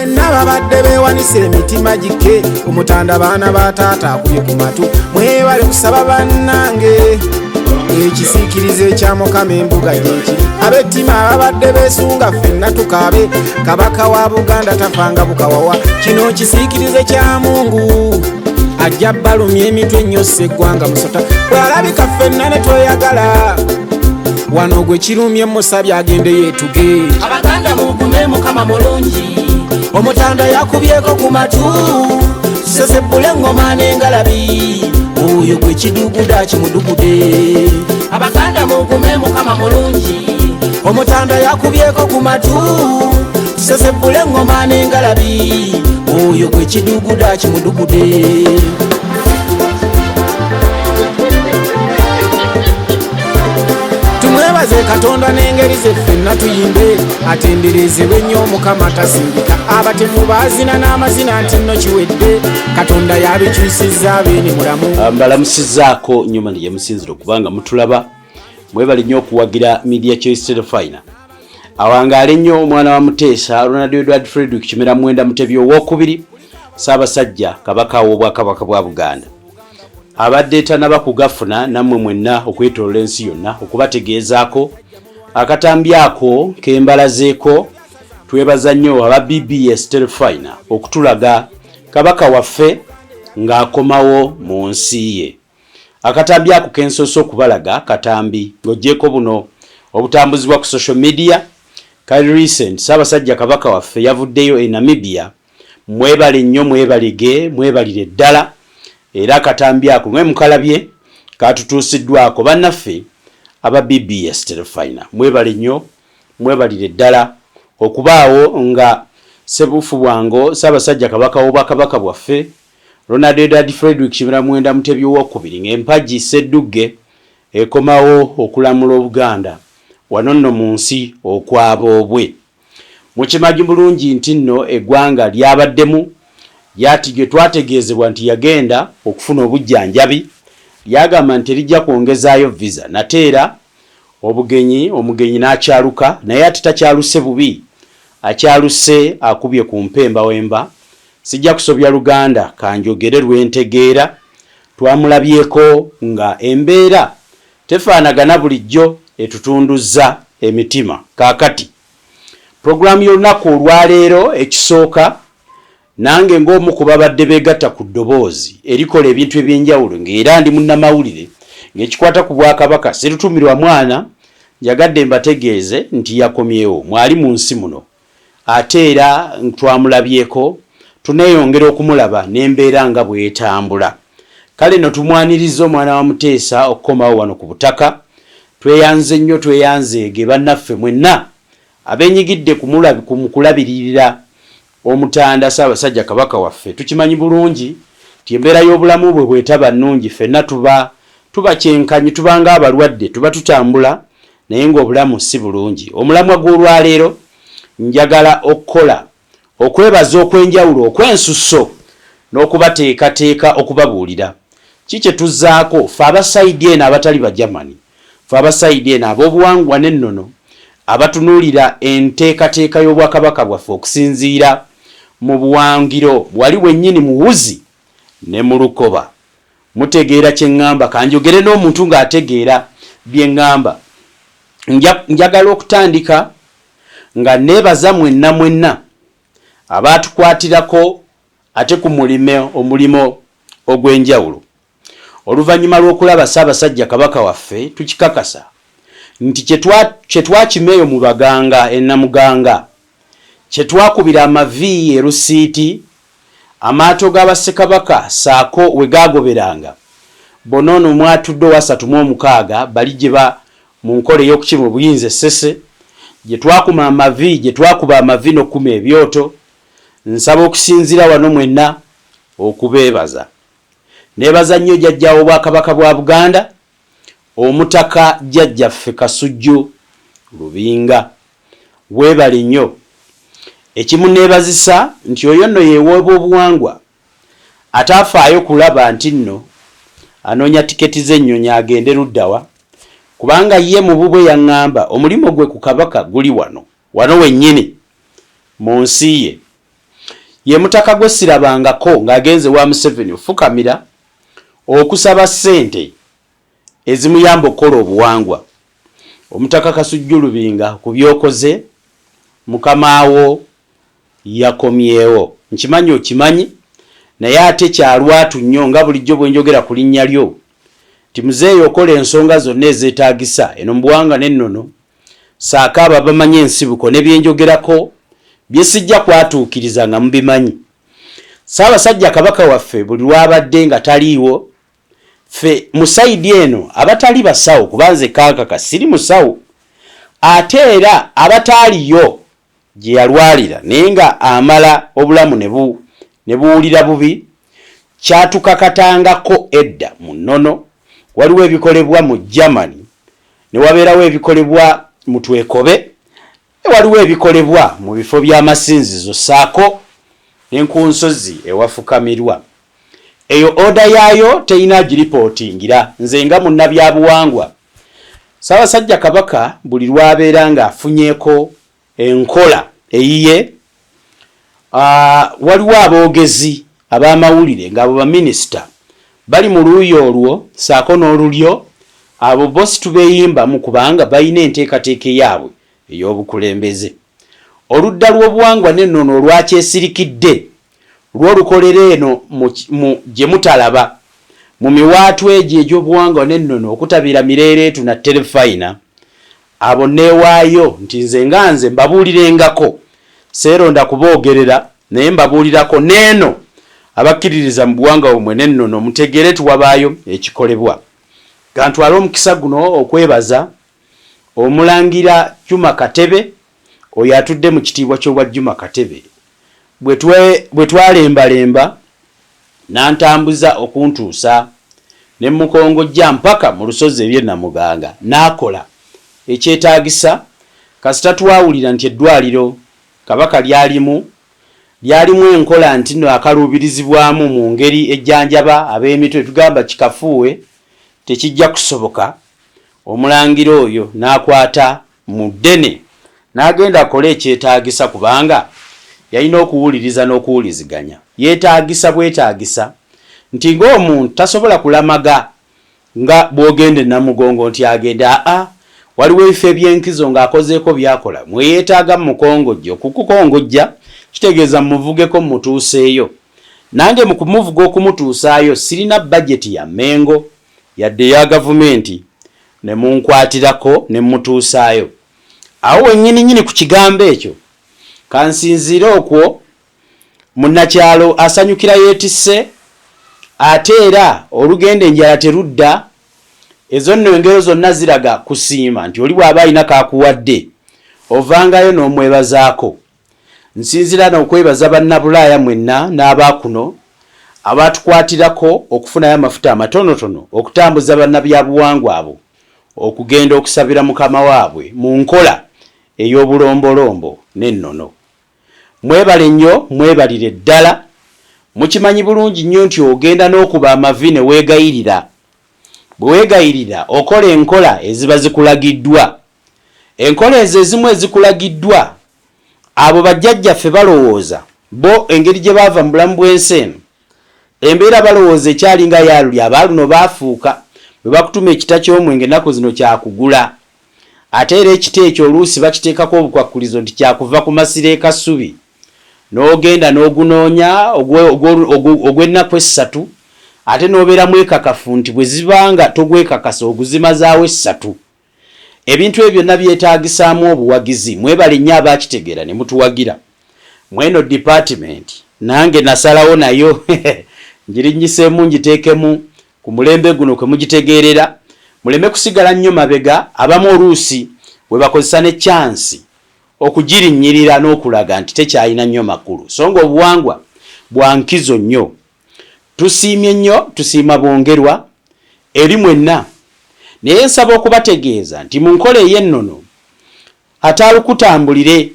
mwenna babadde beewanise emitima gike omutanda baana ba taata akubye ku matu mwebale kusaba bannange ekisiikirize ekya Mukama embuga gyekiri ab'ettima babadde beesunga ffenna tukaabe kabaka wa Buganda tafanga bukawawa kino kisiikirize kya Mungu ajja balumya emitwe ennyosa eggwanga musota bw'alabika ffenna ne tweyagala wano gwe kirumye musabye agende yeetuge Abaganda mugume Mukama mulungi omutanda yakubyeko ku matu sesebbula engoma n'engalabi oyo gwe kiduguda kimudugude Abaganda mugume Mukama mulungi omutanda yakubyeko ku matu sesebbula engoma n'engalabi oyo gwe kiduguda kimudugude tumwebaze Katonda n'engeri ze ffenna tuyimbe atenderezebwe nnyo Mukama tasindika abatemu baazina n'amazina nti nno kiwedde Katonda yabikyusizza abeene mulamu mbalamusizaako nnyo mani yamusinzira okubanga mutulaba mwebale nnyo okuwagira Media Choice Telefina awangaale nnyo omwana wa Muteesa Ronald Edward Frederick Kimera Mwenda Mutebi owookubiri Ssaabasajja Kabaka w'Obwakabaka bwa Buganda abadde tanaba kugafuna nammwe mwenna okwetoloola ensi yonna okubategeezaako akatambyako kembalazeeko twebaza nnyo aba BBS Telefina okutulaga kabaka waffe ng'akomawo mu nsi ye akatambyako kensoose okubalaga katambi ng'oggyeko buno obutambuzibwa ku social media kali recent Ssaabasajja Kabaka waffe yavuddeyo e Namibia mwebale nnyo mwebalige mwebalire ddala era akatambyako mwe mukalabye katutuusiddwako bannaffe aba BBS Telefina mwebale nnyo mwebalire ddala okubaawo nga Ssebuufu Bwango Ssaabasajja Kabaka w'Obwakabaka bwaffe Ronald Edward Frederick Kimera Mwenda Mutebi owookubiri ng'empagi Ssedduge ekomawo okulamula Obuganda wano nno mu nsi okwaboobwe mukimanyi bulungi nti nno eggwanga lyabaddemu yati gye twategeezebwa nti yagenda okufuna obujjanjabi lyagamba nti lijja kwongezaayo visa nate era omugenyi n'akyaluka naye ati takyaluse bubi akyaluse akubye ku mpemba wemba sijja kusobya Luganda kanjogere lwentegeera twamulabyeko nga embeera tefaanagana bulijjo etutunduza emitima kaakati programu y'olunaku olwaleero ekisooka nange ng'omu ku babadde beegatta ku ddoboozi erikola ebintu eby'enjawulo ng'era ndi munnamawulire ng'ekikwata ku Bwakabaka Sserutumirwa Mwana njagadde mbategeeze nti yakomyewo mwali mu nsi muno ate era twamulabyeko tuneeyongera okumulaba n'embeera nga bw'etambula kale no tumwaniriza omwana wa Muteesa okukomawo wano ku butaka tweyanze nnyo tweyanzeege bannaffe mwenna abenyigidde ku kulabirira omutanda Ssaabasajja Kabaka waffe tukimanyi bulungi ti embeera y'obulamu bwe bwetaba nnungi ffenna tuba kyenkanyi tubanga abalwadde tuba tutambula naye ng'obulamu si bulungi omulamwa gw'olwaleero njagala okukola okwebaza okw'enjawulo okw'ensusso n'okubateekateeka okubabuulira kikye tuzzaako ffe abasayidi eno abatali ba Germany ffe abasayidi eno ab'obuwangwa n'ennono abatunuulira enteekateeka y'Obwakabaka bwaffe okusinziira mu buwangiro wali wennyini muwuzi ne mu lukoba mutegeera kye ŋŋamba kanjogere n'omuntu ng'ategeera bye ŋŋamba njagala okutandika nga neebaza mwenna abaatukwatirako ate ku omulimo ogw'enjawulo oluvannyuma lw'okulaba Ssaabasajja Kabaka waffe tukikakasa nti kye twakimeeyo mu Baganga e Namuganga kye twakubira amavi e Rusiiti amaato g'Abassekabaka saako we gaagoberanga bonono mwatudde 36 bali gye mu nkola ey'okukima obuyinza essese gye twakuba amavi n'okkuma ebyoto nsaba okusinzira wano mwenna okubeebaza neebaza nnyo jjajja w'Obwakabaka bwa Buganda omutaka jjajjaffe Kasujju Lubinga weebale nnyo ekimu neebazisa nti oyo nno yeeweebwa obuwangwa ataafaayo kulaba nti nno anoonya tiketi z'ennyonyi agende luddawa kubanga ye mu bubwe yaŋŋamba omulimo gwe ku kabaka guli wano wennyini mu nsi ye ye mutaka gwe sirabangako ng'agenze wa Museveni ofukamira okusaba ssente ezimuyamba okukola obuwangwa. Omutaka Kasujju Lubinga ku byokoze mukamaawo yakomyewo. Nkimanyi okimanyi naye ate kyalwatu nnyo nga bulijjo bwe njogera ku linnya lyo ti muzeeyi okola ensonga zonna ezeetaagisa eno mu buwangwa n'ennono saako abo bamanyi ensibuko ne byenjogerako bye sijja kwatuukiriza nga mubimanyi. Ssaabasajja Kabaka waffe buli lwabadde nga taliiwo ffe mu sayidi eno abatali basawo kubanze kaakaka siri musawo ate era abataaliyo gye yalwalira naye nga amala obulamu ne buwulira bubi kyatukakatangako edda mu nnono. Waliwo ebikolebwa mu Germany ne wabeerawo ebikolebwa mu Twekobe, waliwo ebikolebwa mu bifo by'amasinzizo saako n'enkunsozi ewafukamirwa. Eyo oda yaayo teyina giripootingira nze nga munnabyabuwangwa. Ssaabasajja Kabaka buli lwabeera ng'afunyeeko enkola eyiye, waliwo aboogezi ab'amawulire ng'abo baminisita bali mu luuyi olwo saako n'olulyo, abo bosi tubeeyimbamu kubanga balina enteekateeka yaabwe ey'obukulembeze. Oludda lw'obuwangwa n'ennono olwakyesirikidde lw'olukolera eno gye mutalaba mu miwaatu egyo egy'obuwangwa n'ennono okutabiira Mireereetu na Terefayina, abo neewaayo nti nze mbabuulirengako, seeronda kuboogerera naye mbabuulirako n'eno abakkiririza mu buwangwa bumwe n'ennono mutegeere tuwabaayo ekikolebwa. Kantwala omukisa guno okwebaza Omulangira Juma Katebe oyo atudde mu kitiibwa ky'obwa Juma Katebe bwe twalembalemba n'antambuza okuntuusa ne mukongojja mpaka mu lusozi eby'e Namuganga n'akola ekyetaagisa kasita twawulira nti eddwaliro Kabaka lyalimu enkola nti no akaluubirizibwamu mu ngeri ejjanjaba ab'emitwe tugamba kikafuuwe tekijja kusoboka. Omulangira oyo n'akwata mu ddene n'agenda akola ekyetaagisa kubanga yalina okuwuliriza n'okuwuliziganya. Yeetaagisa bwetaagisa nti ng'omuntu tasobola kulamaga nga bw'ogenda e Namugongo nti agenda waliwo ebifo eby'enkizo ng'akozeeko byakola mweyeetaaga mukongojja okukukongojja kitegeeza muvugeko mutuuseeyo. Nange mu kumuvuga okumutuusaayo sirina bajeti ya Mengo yadde ya gavumenti ne munkwatirako ne mutuusaayo. Awo wennyini ku kigambo ekyo kansinziire okwo munnakyalo asanyukira yeetisse ate era olugenda enjala terudda. Ezo nno engero zonna ziraga kusiima nti oli bw'aba alina kaakuwadde ovangayo n'omwebazaako. Nsinzira n'okwebaza bannabulaaya mwenna n'abaakuno abaatukwatirako okufunayo amafuta amatonotono okutambuza bannabyabuwangwa abo okugenda okusabira mukama waabwe mu nkola ey'obulombolombo n'ennono. Mwebale nnyo, mwebalire ddala. Mukimanyi bulungi nnyo nti ogenda n'okuba amavi ne weegayirira. Bwe weegayirira okola enkola eziba zikulagiddwa. Enkola ezo ezimu ezikulagiddwa abo bajjajjaffe balowooza bo engeri gye baava mu bulamu bw'ensi eno embeera balowooza ekyali nga yaaluli abaaluno baafuuka bwe bakutuma ekita ky'omwenge ennaku zino kyakugula. Ate era ekita ekyo oluusi bakiteekako obukwakkulizo nti kyakuva ku masiro e Kasubi n'ogenda n'ogunoonya ogw'ennaku essatu ate n'obeera mwekakafu nti bwe zibanga togwekakasa oguzimazaawo essatu. Ebintu ebyo byonna byetaagisaamu obuwagizi. Mwebale nnyo abaakitegeera ne mutuwagira. Mweno department nange nasalawo nayo ngirinyiseemu ngiteekemu ku mulembe guno kwe mugitegeerera muleme kusigala nnyo mabega. Abamu oluusi bwe bakozesa ne chansi okugirinnyirira n'okulaga nti tekyalina nnyo makulu so nga obuwangwa bwa nkizo nnyo. Tusiimye nnyo, tusiima Bongerwa eri mwenna. Naye nsaba okubategeeza nti mu nkola ey'ennono ataalukutambulire.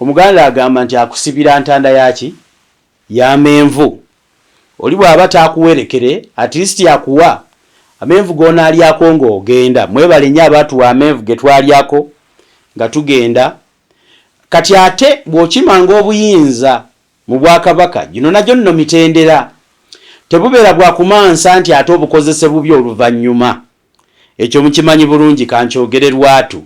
Omuganda agamba nti akusibira ntanda yaki y'amenvu. Oli bw'aba taakuwerekere at least yakuwa amenvu g'onaalyako ng'ogenda. Mwebale nnyo abaatuwa amenvu ge twalyako nga tugenda. Kati ate bw'okimanga obuyinza mu Bwakabaka gino nagyo nno mitendera tebubeera bwa kumansa nti ate obukozese bubi oluvannyuma. Ekyo mukimanyi bulungi kankyogererwatu.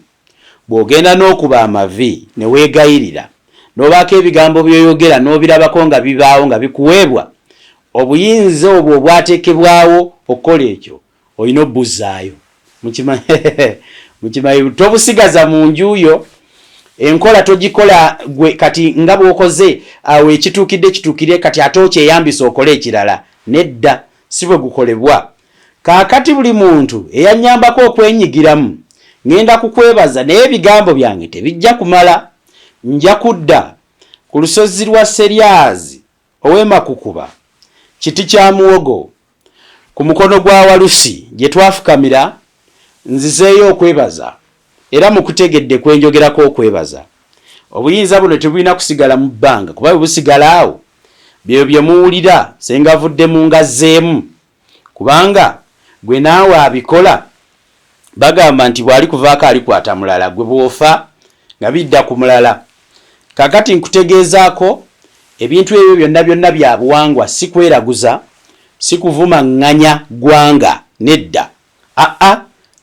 Bw'ogenda n'okuba amavi ne weegayirira n'obaako ebigambo by'oyogera n'obirabako nga bibaawo nga bikuweebwa, obuyinza obwo obwateekebwawo okukola ekyo olina obbuzaayo. Mukimanyi tobusigaza mu njuyo. Enkola togikola gwe kati nga bw'okoze awo ekituukidde kati ate okyeyambisa okole ekirala. Nedda, si bwe gukolebwa. Kaakati buli muntu eyanyambako okwenyigiramu ngenda kukwebaza naye ebigambo byange tebijja kumala. Nja kudda ku lusozi lwa Seryazi ow'Emakukuba, kiti kya muwogo, ku mukono gwa Walusi gye twafukamira, nzizeeyo okwebaza era mukutegedde kwenjogerako okwebaza. Obuyinza buno tebulina kusigala mu bbanga kuba bwe busigala awo bye bye muwulira senga avudde mu ngazzeemu, kubanga gwe naawe abikola bagamba nti bw'ali kuvaako alikwata mulala, gwe bw'ofa nga bidda ku mulala. Kakati nkutegeezaako ebintu ebyo byonna bya buwangwa, si kweraguza, si kuvumanganya gwanga, nedda.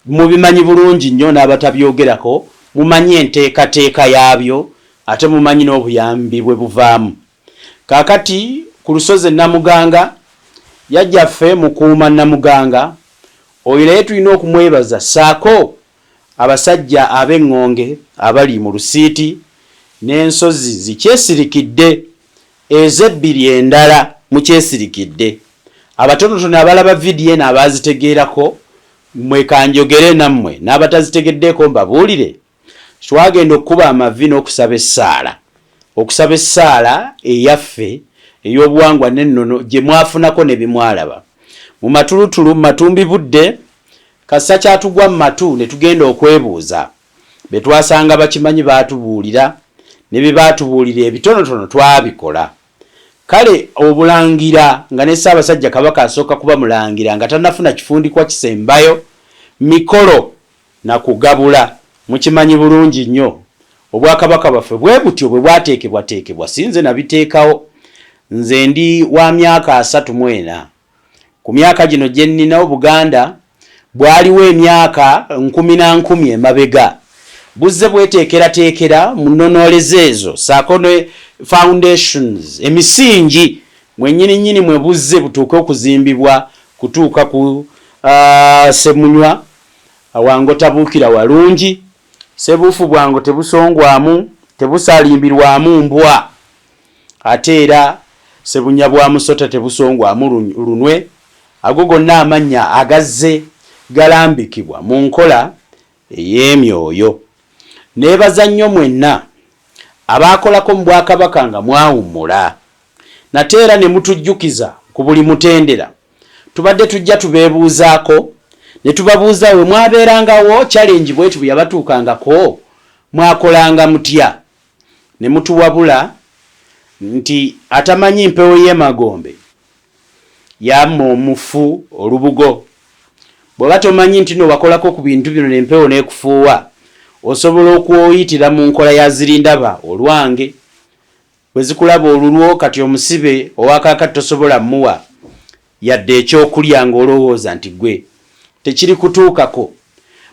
Mubimanyi bulungi nnyo n'abatabyogerako, mumanyi enteekateeka yaabyo ate mumanyi n'obuyambi bwe buvaamu. Kakati ku lusozi Namuganga yajjaffe mukuuma Namuganga oyo naye tulina okumwebaza, saako abasajja ab'eŋŋonge abali mu Lusiiti n'ensozi zikyesirikidde, ezebbiri endala mukyesirikidde. Abatonotono abalaba vidiyo n'abazitegeerako mwekanjogere nammwe, n'abatazitegeddeeko mbabuulire. Twagenda okukuba amavi n'okusaba essaala, okusaba essaala eyaffe ey'obuwangwa n'ennono gye mwafunako ne bimwalaba. Mu matulutulu, mu matumbi budde, kasa kyatugwa mu matu ne tugenda okwebuuza. Be twasanga bakimanyi baatubuulira, ne bye baatubuulira ebitonotono twabikola. Kale obulangira nga ne Ssaabasajja Kabaka asooka kuba mulangira nga tannafuna kifundikwa kisembayo, mikolo na kugabula. Mukimanyi bulungi nnyo Obwakabaka bwaffe bwe butyo bwe bwateekebwateekebwa, sinze nabiteekawo. Nze ndi wa myaka 34. Ku myaka gino gye nninawo Buganda bwaliwo emyaka 10 emabega. Buzze bweteekerateekera mu nnonoleze ezo saako ne foundations, emisingi mwennyini mwe buzze butuuke okuzimbibwa kutuuka ku Semunywa awango tabuukira walungi, Sebuufu bwango tebusongwamu, tebusalimbirwamu mbwa, ate era Sebunya bwa Musota tebusongwamu lunwe. Ago gonna amannya agazze galambikibwa mu nkola ey'emyoyo. Neebaza nnyo mwenna abaakolako mu Bwakabaka nga mwawummula, nate era ne mutujjukiza ku buli mutendera. Tubadde tujja tubeebuuzaako ne tubabuuza we mwabeerangawo challenge bwetu bwe yabatuukangako mwakolanga mutya, ne mutuwabula nti atamanyi mpewo y'emagombe yamma omufu olubugo. Bw'oba tomanyi nti no wakolako ku bintu bino n'empewo n'ekufuuwa, osobola okwoyitira mu nkola ya zirindaba olwange. Bwe zikulaba olulwo kati omusibe owakakati tosobola muwa yadde ekyokulya ng'olowooza nti gwe tekiri kutuukako.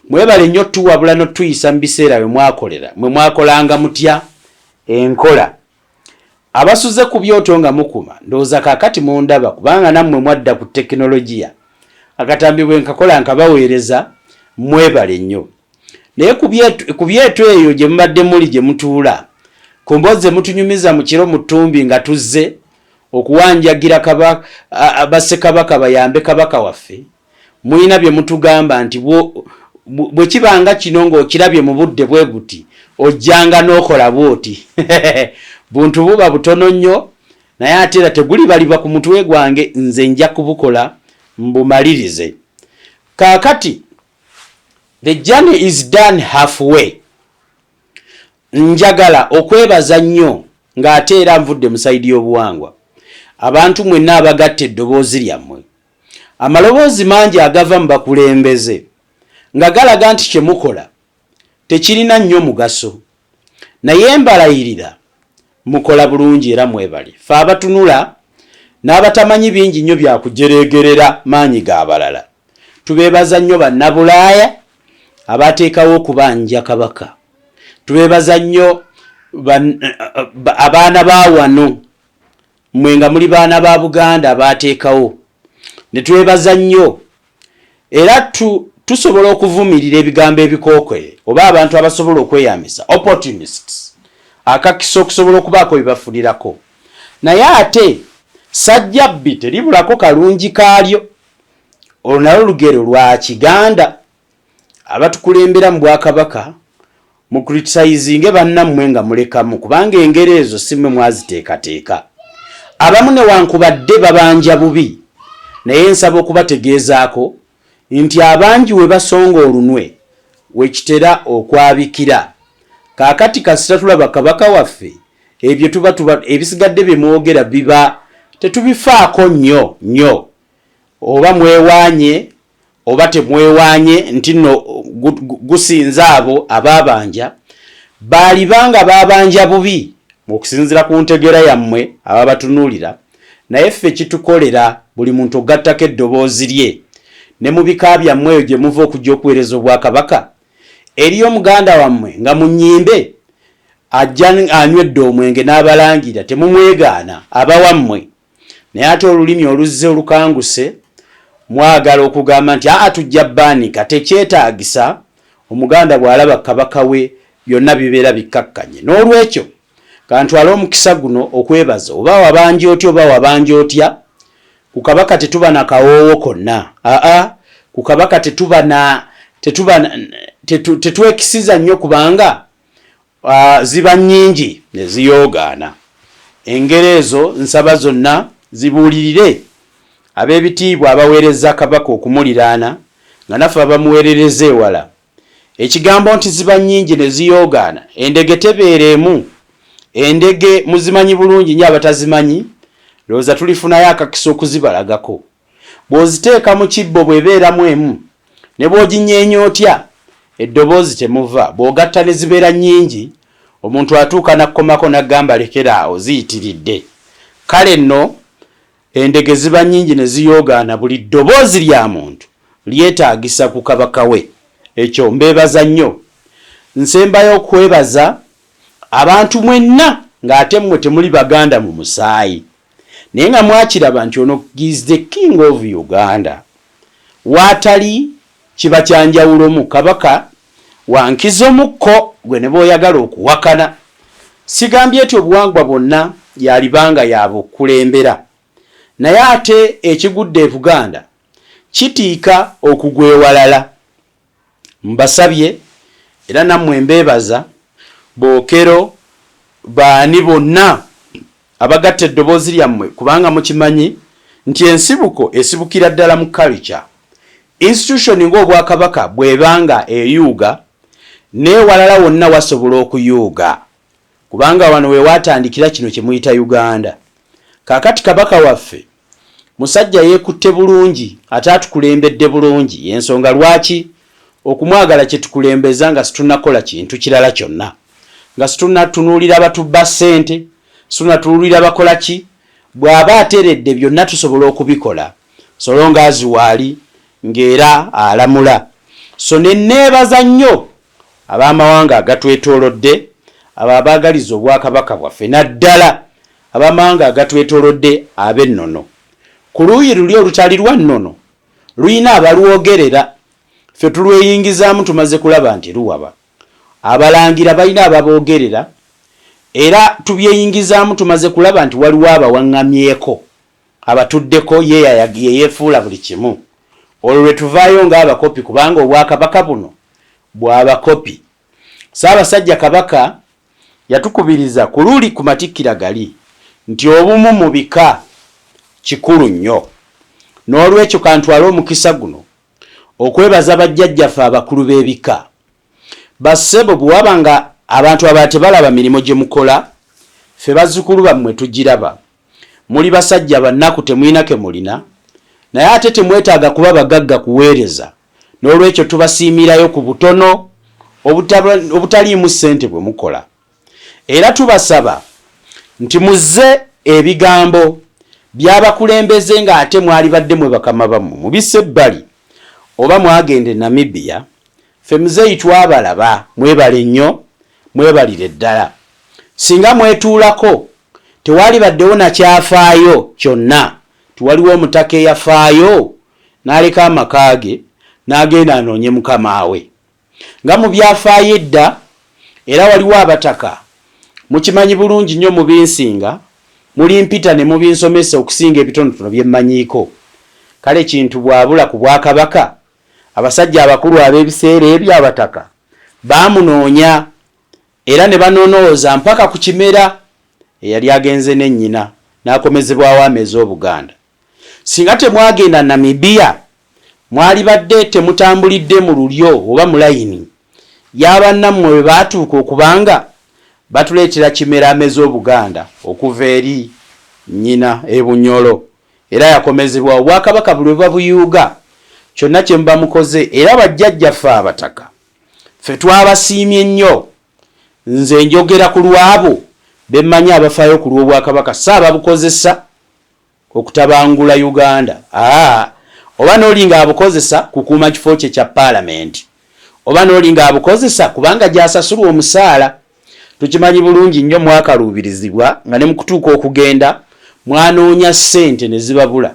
Mwebale nnyo tuwabula n'otuyisa mu biseera mwe mwakolanga mutya enkola. Abasuze ku byoto nga mukuma ndowooza kaakati mundaba kubanga nammwe mwadda ku tekinologiya. Akatambi bwe nkakola nkabaweereza, mwebale nnyo. Naye ku byetu eyo gye mubadde muli gye mutuula, ku mboze mutunyumiza mu kiro mu ttumbi nga tuzze okuwanjagira Bassekabaka bayambe Kabaka waffe, muyina bye mutugamba nti bwe kibanga kino ng'okirabye mu budde bwe buti ojjanga n'okola bwoti. Buntu buba butono nnyo, naye ate era tegulibalibwa ku mutwe gwange, nze nja kubukola mbumalirize. Kaakati the journey is done halfway. Njagala okwebaza nnyo ng'ate era nvudde mu sayidi y'obuwangwa abantu mwenna abagatta eddoboozi lyammwe. Amaloboozi mangi agava mu bakulembeze nga galaga nti kye mukola tekirina nnyo mugaso, naye mbalayirira mukola bulungi era mwebali. Fe abatunula n'abatamanyi bingi nnyo byakujeregerera maanyi ga balala. Tubeebaza nnyo bannabulaaya abateekawo okubanja Kabaka. Tubeebaza nnyo abaana ba wano mmwe nga muli baana ba Buganda abateekawo. Ne twebaza nnyo era tusobola okuvumirira ebigambo ebikookwe oba abantu abasobola okweyambisa opportunists akakisa okusobola okubaako bibafulirako. Naye ate sajjabbi teribulako kalungi kaalyo. Olwo nalwo lugero lwa Kiganda abatukulembera mu Bwakabaka mu criticizinge bannammwe nga mulekamu kubanga engero ezo si mmwe mwaziteekateeka. Abamu newankubadde babanja bubi naye nsaba okubategeezaako nti abangi we basonga olunwe wekitera okwabikira. Kaakati kasita tulaba Kabaka waffe ebyo tuba ebisigadde bye mwogera biba tetubifaako nnyo oba mwewaanye oba temwewaanye nti nno gusinza abo abaabanja baali banga babanja bubi okusinzira ku ntegera yammwe ababatunuulira. Naye ffe kitukolera buli muntu ogattako eddoboozi lye ne mu bika byammwe eyo gye muva okujja okuweereza Obwakabaka. Eriyo omuganda wammwe nga mu nnyimbe ajja anywedde omwenge n'abalangira temumwegaana abawammwe. Naye ate olulimi oluzze olukanguse mwagala okugamba nti tujja bbaanika tekyetaagisa. Omuganda bw'alaba Kabaka we byonna bibeera bikkakkanye. N'olwekyo kantwala omukisa guno okwebaza oba wabanja otya oba wabanja otya. Ku Kabaka tetuba na kawoowo konna. Ku Kabaka tetwekisiza nnyo kubanga ziba nnyingi ne ziyoogaana. Engero ezo nsaba zonna zibuulirire ab'ebitiibwa abaweereza Kabaka okumuliraana nga naffe abamuweerereza ewala. Ekigambo nti ziba nnyingi ne ziyoogaana, endege tebeeremu. Endege muzimanyi bulungi nnyo abatazimanyi, lowooza tulifunayo akakisa okuzibalagako. Bw'oziteeka mu kibbo bw'ebeeramu emu ne bw'oginyeenya otya eddoboozi temuva. Bw'ogatta ne zibeera nnyingi omuntu atuuka nakkomako n'aggamba lekeraawo ziyitiridde. Kale nno endege ziba nnyingi ne ziyoogaana, buli ddoboozi lya muntu lyetaagisa ku Kabaka we. Ekyo mbeebaza nnyo. Nsembayo okwebaza abantu mwenna ng'ate mmwe temuli Baganda mu musaayi naye nga mwakiraba nti ono is the king of Uganda. Waatali kiba kyanjawulomu. Kabaka wankiza omukko gwe ne bw'oyagala okuwakana. Sigambye eti obuwangwa bwonna yalibanga yabukulembera, naye ate ekigudde e Buganda kitiika okugwewalala. Mbasabye era nammwe mbeebaza Bookero baani bonna abagatta eddoboozi lyammwe kubanga mukimanyi nti ensibuko esibukira ddala mu culture. Institution ng'Obwakabaka bw'ebanga eyuuga n'ewalala wonna wasobola okuyuuga kubanga wano we watandikira kino kye muyita Uganda. Kaakati Kabaka waffe musajja yeekutte bulungi ate atukulembedde bulungi. Y'ensonga lwaki okumwagala kye tukulembeza nga situnakola kintu kirala kyonna, nga situnatunuulira batubba ssente, situnatunuulira bakola ki. Bw'aba ateredde byonna tusobola okubikola so long as waali ng'era alamula. So ne neebaza nnyo ab'amawanga agatwetoolodde abo abaagaliza Obwakabaka bwaffe naddala ab'amawanga agatwetoolodde ab'ennono. Ku luuyi luli olutali lwa nnono luyina abalwogerera, ffe tulweyingizaamu tumaze kulaba nti luwaba. Abalangira balina ababoogerera era tubyeyingizaamu tumaze kulaba nti waliwo abawaŋŋamyeko abatuddeko yeyefuula buli kimu. Olwo lwe tuvaayo ng'abakopi kubanga Obwakabaka buno bw'abakopi. Ssaabasajja Kabaka yatukubiriza ku luli ku Matikkira gali nti obumu mu bika kikulu nnyo. N'olwekyo kantwale omukisa guno okwebaza bajjajjaffe abakulu b'ebika. Bassebo bwe waba nga abantu abalala tebalaba mirimu gye mukola, ffe bazzukulu bammwe tugiraba. Muli basajja bannaku temulina ke mulina, naye ate temwetaaga kuba bagagga kuweereza. N'olwekyo tubasiimirayo ku butono obutaliimu ssente bwe mukola. Era tubasaba nti muzze ebigambo byabakulembeze nga ate mwali badde mwe bakama bamu mubise ebbali oba mwagende Namibia ffe muzeeyi twabalaba mwebale nnyo mwebalire ddala singa mwetuulako tewali baddewo nakyafaayo kyonna tiwaliwo omutaka eyafaayo n'aleka amaka ge n'agenda anoonye mukama we nga mu byafaayo edda era waliwo abataka mukimanyi bulungi nnyo mu binsinga muli mpita ne mubinsomesa okusinga ebitonotono bye mmanyiiko kale kintu bwabula ku Bwakabaka abasajja abakulu ab'ebiseera ebyo abataka baamunoonya era ne banonooza mpaka ku Kimera eyali agenze n'ennyina n'akomezebwawo amezi Obuganda. Singa temwagenda Namibia mwali badde temutambulidde mu lulyo oba mu layini y'abannammwe bwe baatuuka okubanga batuleetera Kimera amezi Obuganda okuva eri nnyina e Bunyolo era yakomezebwa Obwakabaka buli bwe buyuuga kyonna kye muba mukoze era bajjajjaffe abataka ffe twabasiimye nnyo nze njogera ku lwabo bemmanyi abafaayo ku lw'Obwakabaka saababukozesa okutabangula Uganda oba n'oli nga abukozesa kukuuma kifo kye kya paalamenti oba n'oli nga abukozesa kubanga gy'asasulwa omusaala tukimanyi bulungi nnyo mwakaluubirizibwa nga ne mukutuuka okugenda mwanoonya ssente ne zibabula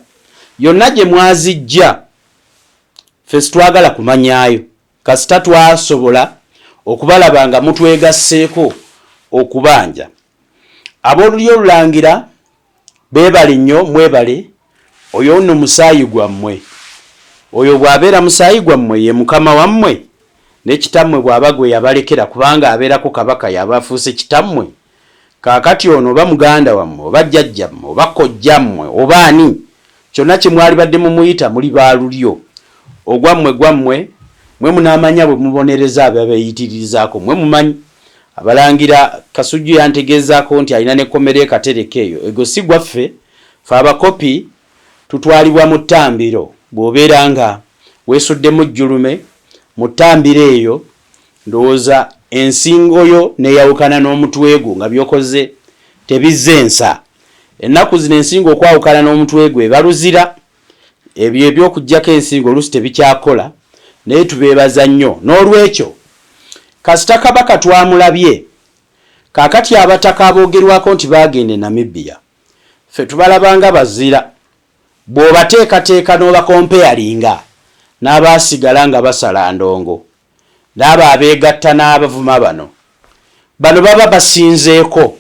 yonna gye mwazijja ffe sitwagala kumanyaayo kasita twasobola okubalaba nga mutwegasseeko okubanja ab'olulyo olulangira beebale nnyo mwebale oyo nno musaayi gwammwe oyo bw'abeera musaayi gwammwe ye mukama wammwe ne kitammwe bw'aba gwe yabalekera kubanga abeerako kabaka yaba afuuse kitammwe kaakati ono oba muganda wammwe oba jjajjammwe oba kojjammwe oba ani kyonna kye mwali badde mumuyita muli baalulyo ogwammwe mwe munaamanya bwe mubonereza ababeeyitirizaako mwe mumanyi abalangira Kasujju yantegeezaako nti alina n'ekkomera ekatereka eyo ego si gwaffe fe abakopi tutwalibwa mu ttambiro bw'obeera nga weesuddemu jjulume mu ttambiro eyo ndowooza ensingo yo neeyawukana n'omutwe gwo nga byokoze tebizze ensa ennaku zino ensingo okwawukana n'omutwe gwo ebaluzira ebyo ebyokuggyako ensingo oluusi tebikyakola naye tubeebaza nnyo n'olwekyo kasita kabaka twamulabye kaakati abataka aboogerwako nti baagende Namibia ffe tubalabanga bazira bw'obateekateeka n'obakompeyalinga n'abaasigala nga basala ndongo n'abo abeegatta n'abavuma bano baba basinzeeko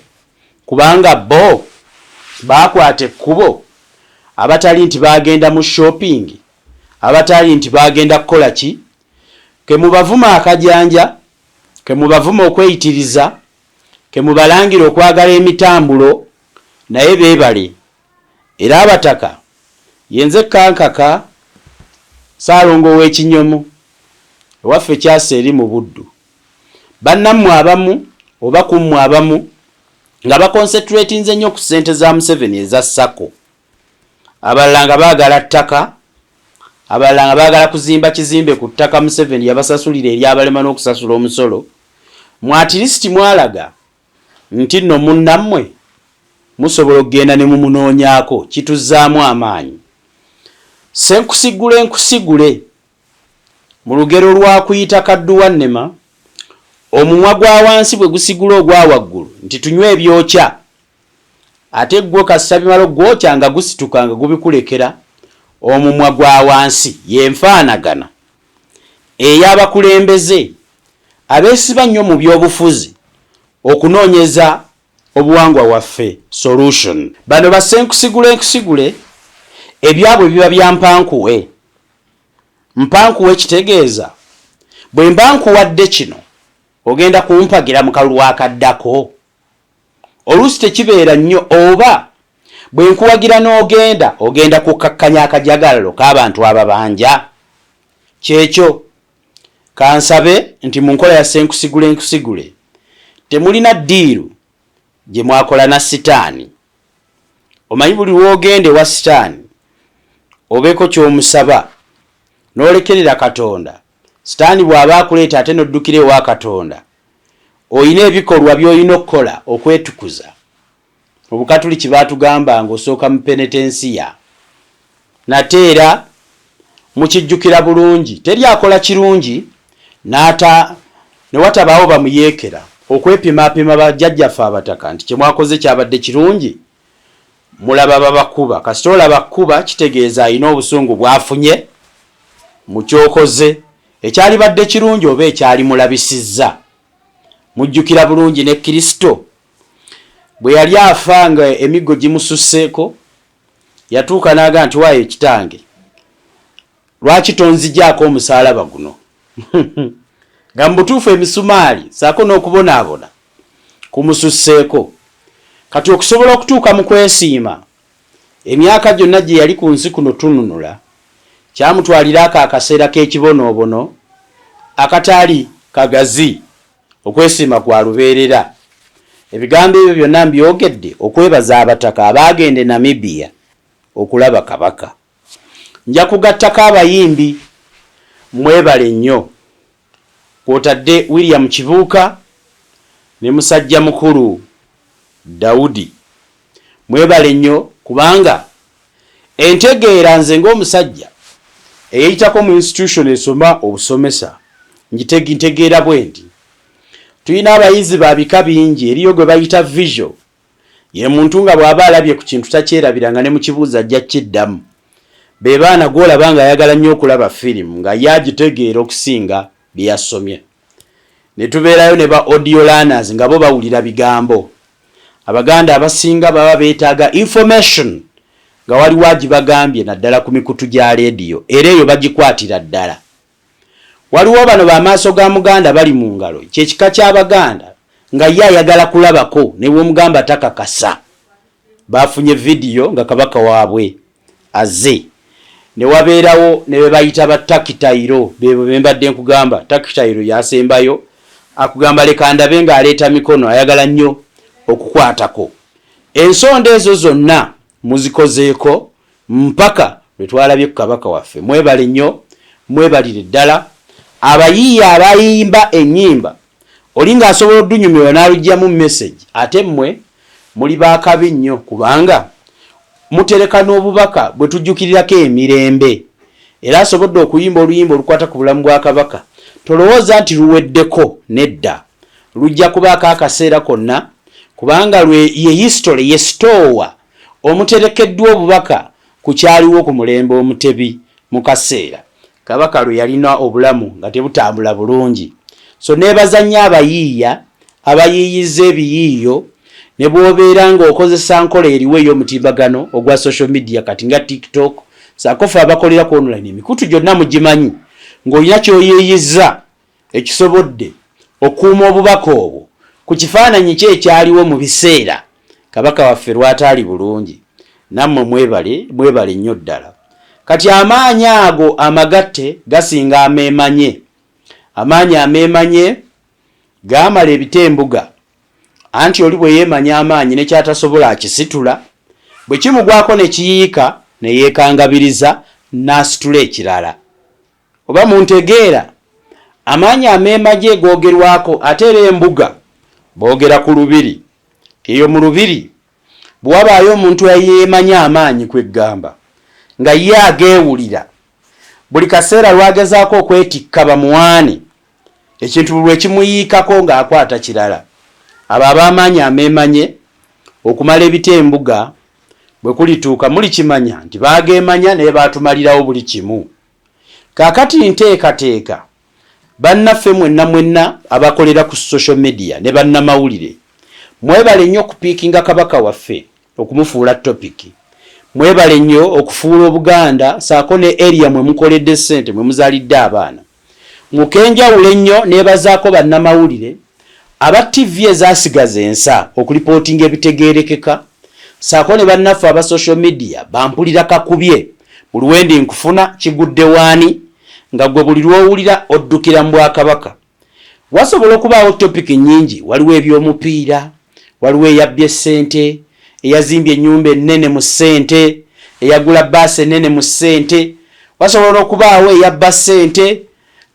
kubanga bo baakwata ekkubo abatali nti baagenda mu shopping abatali nti baagenda kukola ki ke mubavuma akajanja ke mubavuma okweyitiriza ke mubalangira okwagala emitambulo naye beebale era abataka yenze kankaka Saalongo w'Ekinyomo ewaffe kyasa eri mu Buddu bannammwe abamu oba kummwe abamu nga baconcentratinze nnyo ku ssente za Museveni eza Sako abalala nga baagala ttaka abalala nga baagala kuzimba kizimbe ku ttaka Museveni yabasasulira eri abalema n'okusasula omusolo mwatirisiti mwalaga nti nno munnammwe musobola okugenda ne mumunoonyaako kituzzaamu amaanyi senkusigule mu lugero lwa kuyita kadduwa nnema omumwa gwa wansi bwe gusigula ogwa waggulu nti tunywe ebyokya ate gwo kasita bimala ogwokya nga gusituka nga gubikulekera omumwa gwa wansi yenfaanagana ey'abakulembeze abeesiba nnyo mu by'obufuzi okunoonyeza obuwangwa waffe solution bano basenkusigule ebyabwe biba bya mpankuwe kitegeeza bwe mba nkuwadde kino ogenda kumpagira mu kalulu akaddako oluusi tekibeera nnyo oba bwe nkuwagira n'ogenda ogenda kukakkanya akajagalalo k'abantu ababanja kyekyo kansabe nti mu nkola ya senkusigule temulina ddiiru gye mwakola na sitaani omanyi buli lwogende wa sitaani obeeko ky'omusaba n'olekerera Katonda sitaani bw'aba akuleeta ate n'oddukira ewa Katonda oyina ebikolwa by'olina okukola okwetukuza obukatuliki batugamba ng'osooka mu penitensiya nate era mukijjukira bulungi teri akola kirungi ne watabaawo bamuyeekera okwepimaapima bajjajjaffe abataka nti kyemwakoze kyabadde kirungi mulaba babakuba kasita olaba kuba kitegeeza alina obusungu bwafunye mu kyokoze ekyali badde kirungi oba ekyali mulabisizza. Mujjukira bulungi ne Kristo bwe yali afa nga emiggo gimususseeko yatuuka n'aga nti waayo kitange lwaki tonzigyako omusaalaba guno nga mu butuufu emisumaali saako n'okubonaabona kumususseeko. Kati okusobola okutuuka mu kwesiima emyaka gyonna gye yali ku nsi kuno tununula kyamutwaliraako akaseera k'ekibonoobono akataali kagazi okwesiima kwa lubeerera. Ebigambo ebyo byonna mbyogedde okwebaza abataka abaagende Namibia okulaba kabaka. Nja kugattako abayimbi mwebale nnyo kwotadde William Kibuuka ne musajja mukulu Daudi. Mwebale nnyo kubanga entegeera nze ng'omusajja eyayitako mu institution esoma obusomesa ntegeera bwe nti tulina abayizi ba bika bingi eriyo gwe bayita visual ye muntu nga bw'aba alabye ku kintu takyerabiranga ne mu kibuuzo ajja kiddamu. Be baana gw'olaba nga ayagala nnyo okulaba firimu nga yagitegeera okusinga bye yasomye. Ne tubeerayo ne ba audio learners nga bo bawulira bigambo. Abaganda abasinga baba beetaaga information nga waliwo agibagambye naddala ku mikutu gya leediyo era eyo bagikwatira ddala. Waliwo bano b'amaaso ga Muganda bali mu ngalo kyekika ky'Abaganda nga ye ayagala kulabako ne w'omugamba takakasa. Bafunye vidiyo nga kabaka waabwe azze ne wabeerawo ne be bayita ba takitayiro be mbadde nkugamba. Takitayiro yasembayo akugamba leka ndabe ng'aleeta mikono ayagala nnyo okukwatako. Ensonda ezo zonna muzikozeeko mpaka lwe twalabye ku kabaka waffe. Mwebale nnyo mwebalire ddala. Abayiiya abayimba ennyimba oli ng'asobola oddunyumirwa n'alugyamu message ate mmwe muli baakabi nnyo kubanga mutereka n'obubaka bwe tujjukirirako emirembe era asobodde okuyimba oluyimba olukwata ku bulamu bwa kabaka tolowooza nti luweddeko nedda lujja kubaako akaseera konna kubanga ye history ye stowa omuterekeddwa obubaka ku kyaliwo ku mulembe omutebi mu kaseera kabaka lwe yalina obulamu nga tebutambula bulungi. So neebaza nnyo abayiiya abayiiyiza ebiyiiyo ne bw'obeera ng'okozesa nkola eriwo ey'omutimbagano ogwa social media kati nga TikTok saakofa abakolera ku online emikutu gyonna mugimanyi ng'olina ky'oyiiyizza ekisobodde okuuma obubaka obwo ku kifaananyi kye ekyaliwo mu biseera kabaka waffe lwataali bulungi. Nammwe mwebale nnyo ddala. Kati amaanyi ago amagatte gasinga ameemanye. Amaanyi ameemanye gaamala ebitembuga anti oli bwe yeemanya amaanyi nekyatasobola akisitula bwe kimugwako ne kiyiika ne yeekangabiriza n'asitula ekirala. Oba muntegeera amaanyi ameemanye googerwako ate era embuga boogera ku lubiri. Eyo mu lubiri bwe wabaayo omuntu eyeemanya amaanyi kweggamba nga ye ageewulira buli kaseera lwagezaako okwetikka bamuwaane ekintu lwe kimuyiikako ng'akwata kirala. Abo ab'amaanyi ameemanye okumala ebitembuga bwe kulituuka mulikimanya nti baageemanya naye baatumalirawo buli kimu. Kaakati nteekateeka bannaffe mwenna abakolera ku social media ne bannamawulire mwebale nnyo okupiikinga kabaka waffe okumufuula topiki. Mwebale nnyo okufuula Obuganda saako ne area mwe mukoledde ssente mwe muzaalidde abaana. Mukenjawule nnyo neebazaako bannamawulire aba TV ezaasigaza ensa okulipootinga ebitegeerekeka saako ne bannaffe aba social media bampulira kakubye buli wendi nkufuna kigudde waani nga gwe buli lw'owulira oddukira mu Bwakabaka. Wasobola okubaawo topiki nnyingi. Waliwo eby'omupiira, waliwo eyabbye ssente, eyazimbye ennyumba ennene mu ssente, eyagula bbaasi ennene mu ssente. Wasobola okubaawo eyabba ssente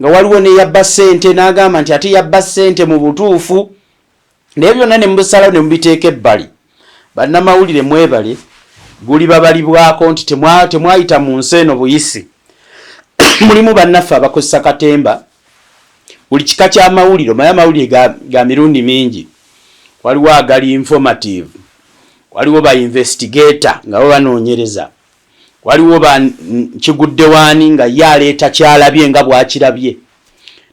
nga waliwo n'eyabba ssente n'agamba nti ate yabba ssente mu butuufu. Naye byonna ne mubisalawo ne mubiteeka ebbali bannamawulire mwebale guli babalibwako nti temwayita mu nsi eno buyisi. Mulimu bannaffe abakozesa katemba buli kika ky'amawulire. Omanye amawulire ga mirundi mingi. Waliwo agali informative, waliwo ba investigator nga bo banoonyereza, waliwo ba kigudde waani nga ye aleeta kyalabye nga bwakirabye,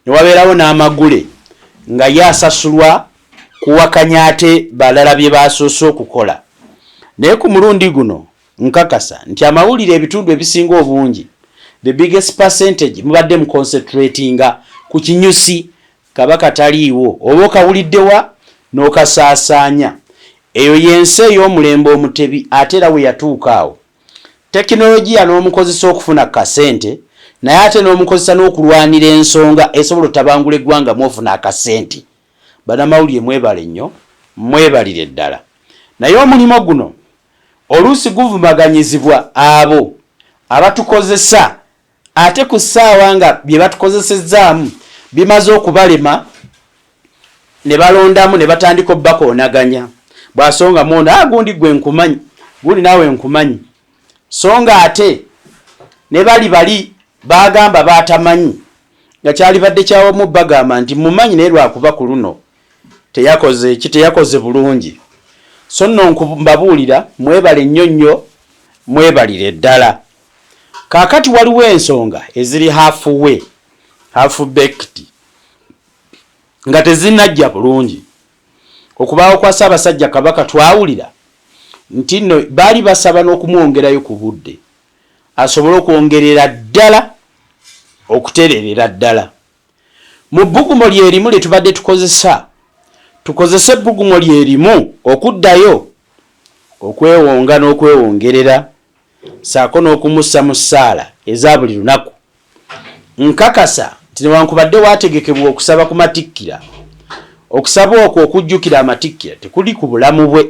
ne wabeerawo n'amagule nga ye asasulwa kuwakanya ate balala bye basoose okukola. Naye ku mulundi guno nkakasa nti amawulire ebitundu ebisinga obungi, the biggest percentage mubadde mu concentratinga ku kinyusi kaba kataliiwo oba okawuliddewa n'okasaasaanya. Eyo yensi ey'omulembe omutebi ate era we yatuuka awo. Tekinologiya n'omukozesa okufuna kasente, naye ate n'omukozesa n'okulwanira ensonga esobola otabangula eggwanga mwofuna akasente. Bannamawulire mwebale nnyo, mwebalire ddala. Naye omulimu guno oluusi guvumaganyizibwa abo abatukozesa ate ku ssaawa nga bye batukozesezaamu bimaze okubalema ne balondamu ne batandika obbakoonaganya. Bwasonga mwona gundi gwe nkumanyi, gundi naawe nkumanyi. So nga ate ne bali bagamba batamanyi nga kyalibadde kyawamu bagamba nti mumanyi naye lwakuba ku luno teyakoze bulungi. So nno mbabuulira mwebale nnyo mwebalire ddala. Kaakati waliwo ensonga eziri halfway, half baked, nga tezinnajja bulungi. Okubaawo kwa Ssaabasajja Kabaka twawulira nti nno baali basaba n'okumwongerayo ku budde asobole okwongerera ddala okutererera ddala. Mu bbugumo lyerimu lye tubadde tukozese ebbugumo lyerimu okuddayo okwewonga n'okwewongerera saako n'okumussa mu ssaala eza buli lunaku. Nkakasa nti newankubadde waategekebwa okusaba ku matikkira, okusaba okwo okujjukira amatikkira tekuli ku bulamu bwe.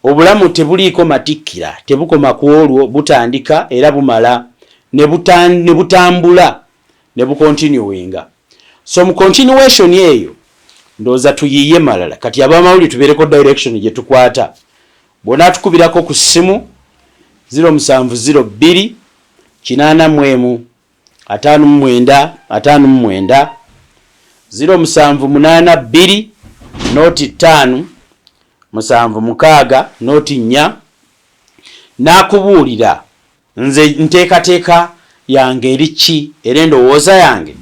Obulamu tebuliiko matikkira, tebukoma ku olwo, butandika era bumala ne butambula ne bukontinuinga. So mu continuation eyo ndowooza tuyiiye malala. Kati abamawulire tubeereko direction gye tukwata. Bw'ona tukubirako ku ssimu 0702 845 59 0782 5 76 4 nakubuulira nze nteekateeka yange eriki era endowooza yange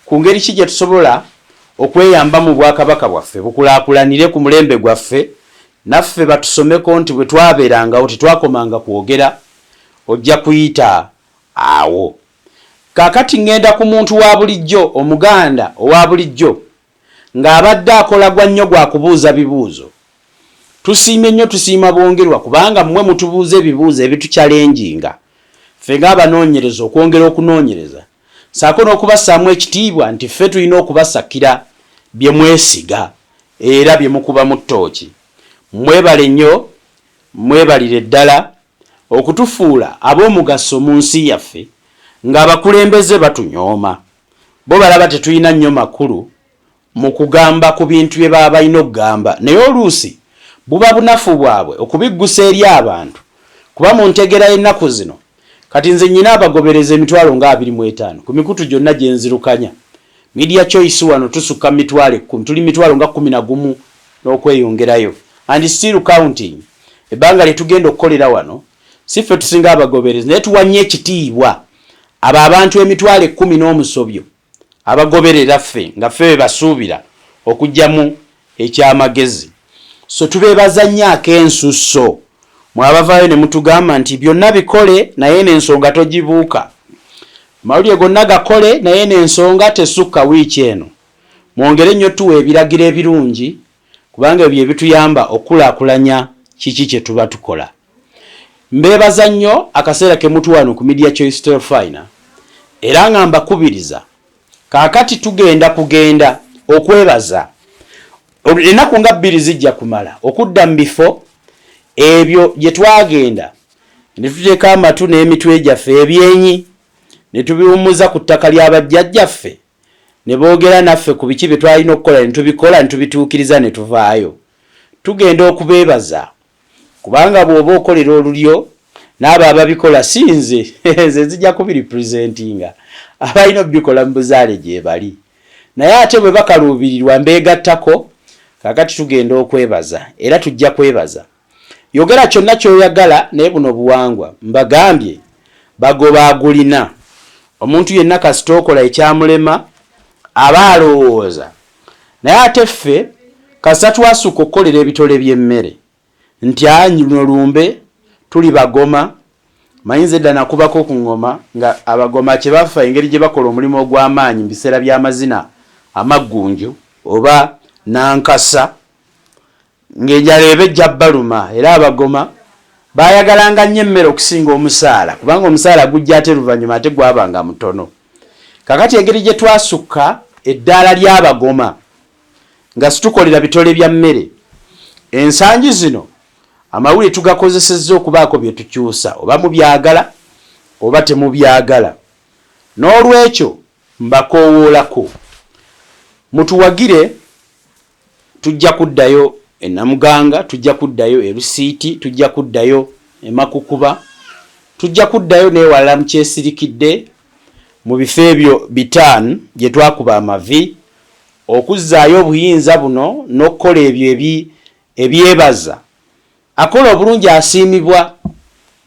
ku ngeri ki gye tusobola okweyamba mu bwakabaka bwaffe bukulaakulanire ku mulembe gwaffe, naffe batusomeko nti bwe twabeerangawo tetwakomanga kwogera ojja kuyita awo. Kaakati ngenda ku muntu wa bulijjo, Omuganda owa bulijjo ng'abadde akola gwa nnyo gwa kubuuza bibuuzo. Tusiime nnyo, tusiima bwongerwa kubanga mmwe mutubuuza ebibuuzo ebitucyalenjinga ffe ng'abanoonyereza okwongera okunoonyereza, saako n'okubassaamu ekitiibwa nti ffe tulina okubasakira bye mwesiga era bye mukuba mu ttooki. Mwebale nnyo, mwebalire ddala okutufuula ab'omugaso mu nsi yaffe ng'abakulembeze batunyooma. Bo balaba tetulina nnyo makulu mu kugamba ku bintu bye baba balina okugamba, naye oluusi buba bunafu bwabwe okubiggusa eri abantu, kuba mu ntegera y'ennaku zino kati nze nnyina abagobereza emitwalo nga 25 ku mikutu gyonna gye nzirukanya. Media Choice wano tusukka mitwalo 10, tuli mitwalo nga 11 n'okweyongerayo, and still counting. Ebbanga lye tugenda okukolera wano si ffe tusinga abagobereza, naye tuwanye ekitiibwa abo abantu emitwalo 10 n'omusobyo abagoberera ffe nga ffe basuubira okujjamu ekyamagezi. So tubeebaza nnyo ak'ensusso mwabavaayo ne mutugamba nti byonna bikole naye n'ensonga togibuuka. Mawulire gonna gakole naye n'ensonga tesukka wiiki eno. Mwongere nnyo tuwa ebiragiro ebirungi kubanga ebyo ebituyamba okulaakulanya kiki kye tuba tukola. Mbeebaza nnyo akaseera ke mutu wano ku Media Choice Telefina era nga mbakubiriza kaakati kugenda okwebaza. Ennaku nga 2 zijja kumala okudda mu bifo ebyo gye twagenda ne tuteeka amatu n'emitwe gyaffe ebyenyi ne tubiwummuza ku ttaka lya bajjajjaffe ne boogera naffe ku biki bye twalina okukola ne tubikola ne tubituukiriza ne tuvaayo. tugenda okubeebaza kubanga bw'oba okolera olulyo n'abo ababikola sinze nze nzija kubiripresentinga abalina obikola mu buzaale gye bali naye ate bwe bakaluubirirwa mbeegattako kakati tugenda okwebaza era tujja kwebaza yogera kyonna ky'oyagala naye buno buwangwa mbagambye bagoba agulina omuntu yenna kasita okola ekyamulema aba alowooza naye ate ffe kasita twasuka okukolera ebitole by'emmere nti luno lumbe tuli bagoma mayinza edda nakubako ku ngoma nga abagoma kye bafa engeri gye bakola omulimu ogw'amaanyi mu biseera by'amazina amaggunju oba nankasa ng'enjala eba ejja baluma era abagoma bayagalanga nnyo emmere okusinga omusaala kubanga omusaala gujja ate luvannyuma ate gwabanga mutono kakati engeri gye twasukka eddaala ly'abagoma nga situkolera bitole bya mmere ensangi zino amawulire tugakozesezza okubaako bye tukyusa oba mubyagala oba temubyagala n'olwekyo mbakoowoolako mutuwagire tujja kuddayo Namuganga tujja kuddayo Erusiiti tujja kuddayo Makukuba tujja kuddayo n'ewalala mu kyesirikidde mu bifo ebyo 5 gye twakuba amavi okuzzaayo obuyinza buno n'okukola ebyo ebyebaza akola obulungi asiimibwa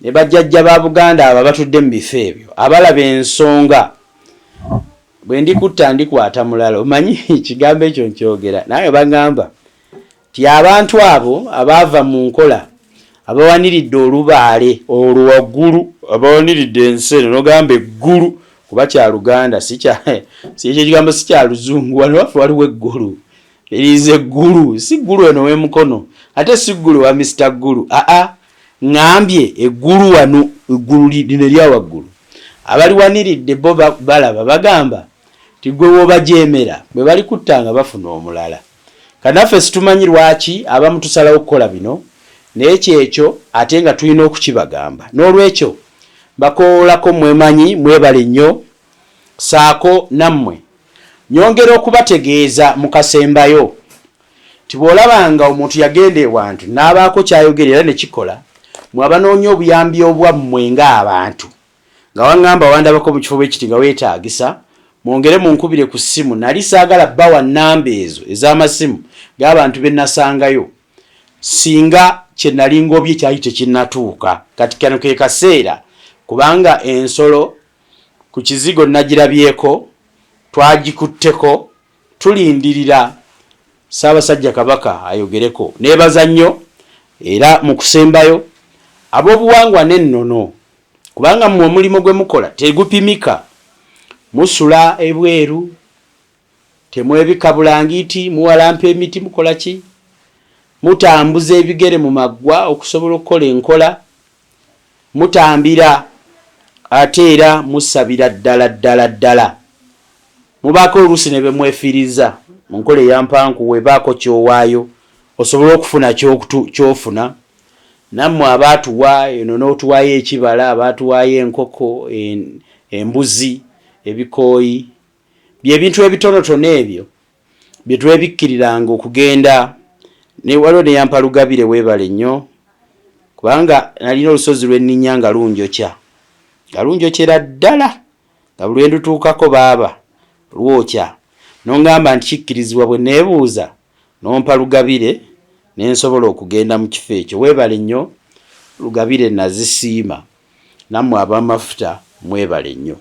ne bajjajja ba Buganda abo batudde mu bifo ebyo abalaba ensonga bwe ndikutta ndikwata mulala omanyi kigambo ekyo nkyogera naye bagamba ti abantu abo abaava mu nkola abawaniridde olubaale olwo waggulu abawaniridde ensene nogamba eggulu kuba kya Luganda si ekyo kigambo si kya Luzungu wano waffe waliwo eggulu erize eggulu si ggulu eno w'emukono ate si ggulu wa Mr. Ggulu ngambye eggulu wano eggulu lino lya waggulu abaliwaniridde bo balaba bagamba ti gwe w'obajeemera bwe bali kuttanga bafuna omulala kanaffe situmanyi lwaki abamu tusalawo okukola bino naye kyekyo ate nga tulina okukibagamba n'olwekyo bakoolako mwemanyi mwebale nnyo saako nammwe nyongera okubategeeza mu kasembayo ti bw'olabanga omuntu yagenda ewantu n'abaako ky'ayogerera ne kikola mwabanoonya obuyambi obwammwe ng'abantu nga waŋŋamba wandabako mu kifo bwe kiti nga weetaagisa mwongere munkubire ku ssimu nali saagala bawa nnamba ezo ez'amasimu g'abantu be nasangayo singa kye nali ngobye kyali tekinnatuuka kati kano ke kaseera kubanga ensolo ku kizigo nagirabyeko twagikutteko tulindirira Ssaabasajja Kabaka ayogereko neebaza nnyo era mu kusembayo ab'obuwangwa n'ennono kubanga mu omulimu gwe mukola tegupimika musula ebweru temwebika bulangiiti muwalampa emiti mukola ki mutambuza ebigere mu maggwa okusobola okukola enkola mutambira ate era musabira ddala mubaako oluusi ne bemwefiriza mu nkola eyampanku webaako kyowaayo osobola okufuna kyofuna nammwe abaatuwa eno n'otuwaayo ekibala abaatuwaayo enkoko embuzi ebikooyi byebintu ebitonotono ebyo bye twebikkiriranga okugenda waliwo ne yampa Lugabire weebale nnyo kubanga nalina olusozi lw'enninya nga lunjokyera ddala nga buli lwendutuukako baaba lwokya nongamba nti kikkirizibwa bwe neebuuza nompa Lugabire nensobola okugenda mu kifo ekyo weebale nnyo Lugabire nazisiima nammwe ab'amafuta mwebale nnyo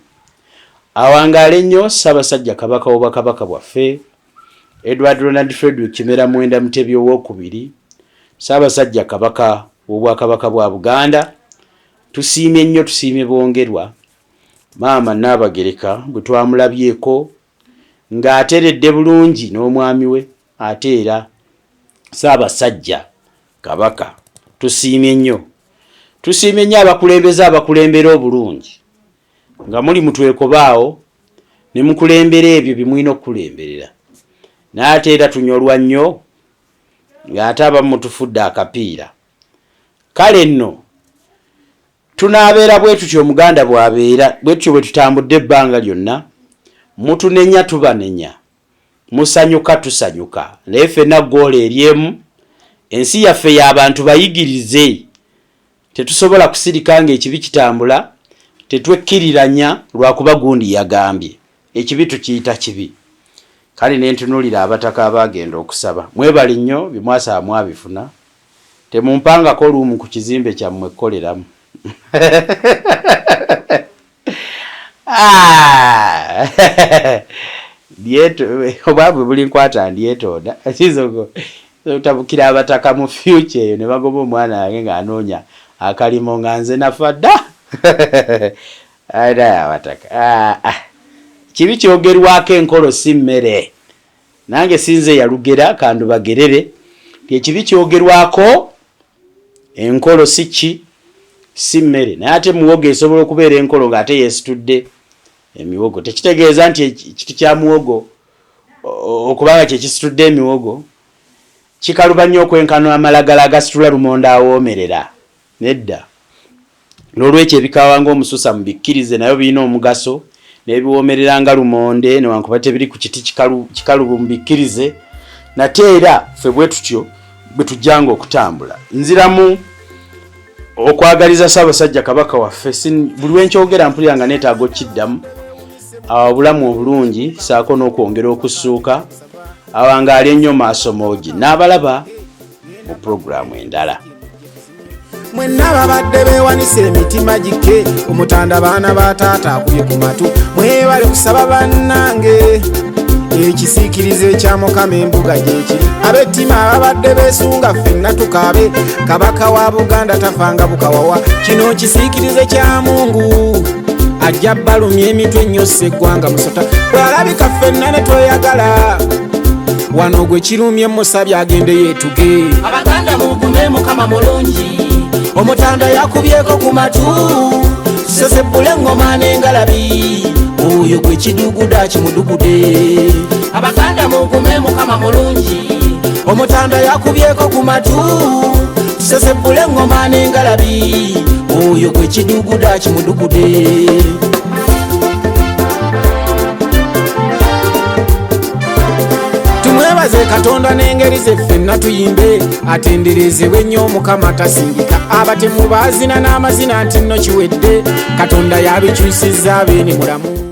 awangaale nnyo Ssaabasajja Kabaka w'Obwakabaka bwaffe Edward Ronald Frederick Kimera Mwenda Mutebi owookubiri Ssaabasajja Kabaka w'Obwakabaka bwa Buganda tusiimye nnyo tusiimye bongerwa maama Naabagereka bwe twamulabyeko ng'ateredde bulungi n'omwami we ate era Ssaabasajja Kabaka tusiimye nnyo abakulembeze abakulembera obulungi nga muli mutwekobaawo ne mukulembera ebyo bimwina okukulemberera n'ate era tunyolwa nnyo ng'ate abamu mutufudde akapiira kale nno tunaabeera bwe tutyo Omuganda bw'abeera bwe tutyo bwe tutambudde ebbanga lyonna mutunenya tubanenya musanyuka tusanyuka naye ffenna ggoola eryemu ensi yaffe y'abantu bayigirize tetusobola kusirika ng'ekibi kitambula tetwekkiriranya lwakuba gundi yagambye ekibi tukiyita kibi kale ne ntunuulira abataka abagenda okusaba mwebale nnyo bimwasaba mwabifuna temumpangako luumu ku kizimbe kyammwe kkoleramu obwabwe buli nkwata ndyetonda otabukira abataka mu future eyo ne bagoba omwana wange ng'anoonya akalimo nga nze nafa dda abataka kibi kyogerwako enkolo si mmere nange sinze yalugera kandubagerere ekibi kyogerwako enkolo si mmere naye ate muwogo esobola okubeera enkolo ng'ate yeesitudde emiwogo tekitegeeza nti ekiti kya muwogo okubanga kyekisitudde emiwogo kikaluba nnyo okwenkano amalagala agasitula lumonde awoomerera nedda n'olwekyo ebikaawa ng'omususa mubikkirize nayo birina omugaso n'ebiwoomerera nga lumonde newankubadde tebiri ku kiti kikalubu mubikkirize nate era ffe bwe tutyo bwe tujjanga okutambula nziramu okwagaliza Ssaabasajja Kabaka waffe buli lwenkyogera mpulira nga neetaaga okiddamu obulamu obulungi saako n'okwongera okusuuka awangaali ennyo maaso moogi n'abalaba mu puroguramu endala mwenna babadde beewanisa emitima gike omutanda baana ba taata akubye ku matu mwebale kusaba bannange ekisiikirize ekya Mukama embuga gyekiri ab'ettima ababadde beesunga ffenna tukaabe kabaka wa Buganda tafanga bukawawa kino kisiikirize kya Mungu ajja balumya emitwe ennyosa eggwanga musota bw'alabika ffenna ne tweyagala wano gwe kirumye musabye agende yeetuge Abaganda mugume Mukama mulungi omutanda yakubyeko ku matu tusesebbule engoma n'engalabi oyo gwe kiduguda kimudugude Abaganda mugume Mukama mulungi omutanda yakubyeko ku matu tusesebbule engoma n'engalabi oyo gwe kiduguda kimudugude tumwebaze Katonda n'engeri ze ffenna tuyimbe atenderezebwe nnyo Mukama tasingika abatemu baazina n'amazina nti nno kiwedde Katonda yabikyusizza abeene mulamu